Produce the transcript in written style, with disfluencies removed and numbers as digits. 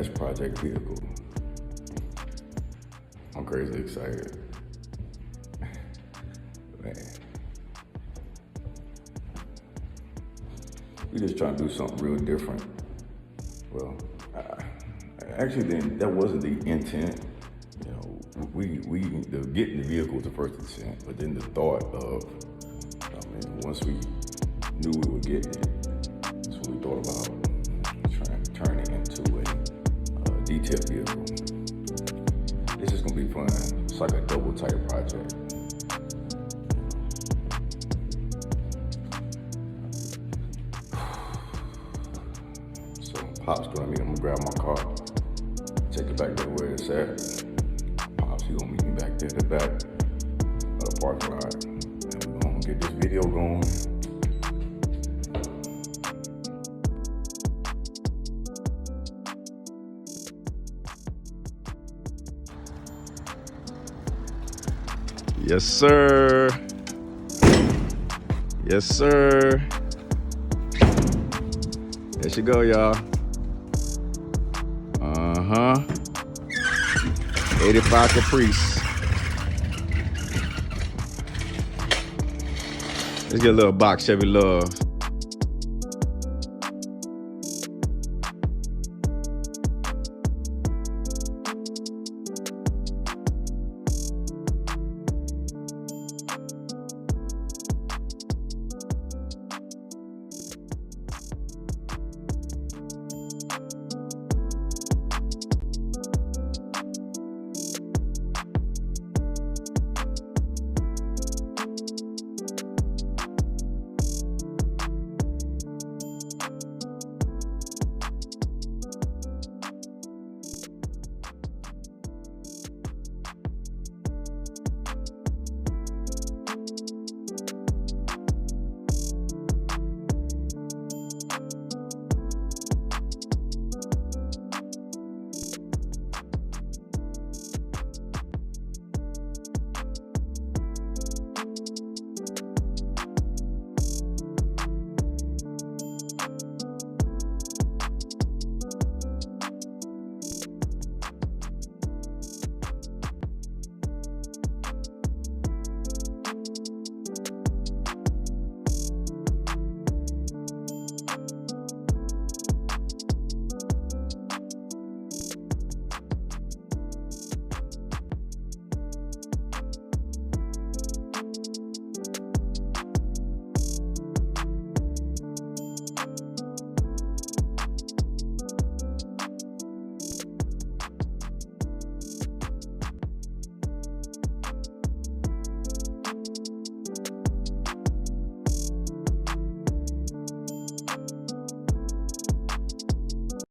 badass project vehicle. I'm crazy excited. Man. We just trying to do something real different. Well, actually then that wasn't the intent. You know, getting the vehicle was the first intent, but then the thought of, once we knew we were getting it, that's when we thought about trying to turn it into a detailed vehicle. This is gonna be fun. It's like a double type project. So Pop's I'm gonna grab my car, take it back there where it's at. Pops, he gonna meet me back there at the back of the parking lot. And we're gonna get this video going. Yes, sir. Yes, sir. There she go, y'all. 85 Caprice. Let's get a little box Chevy Love.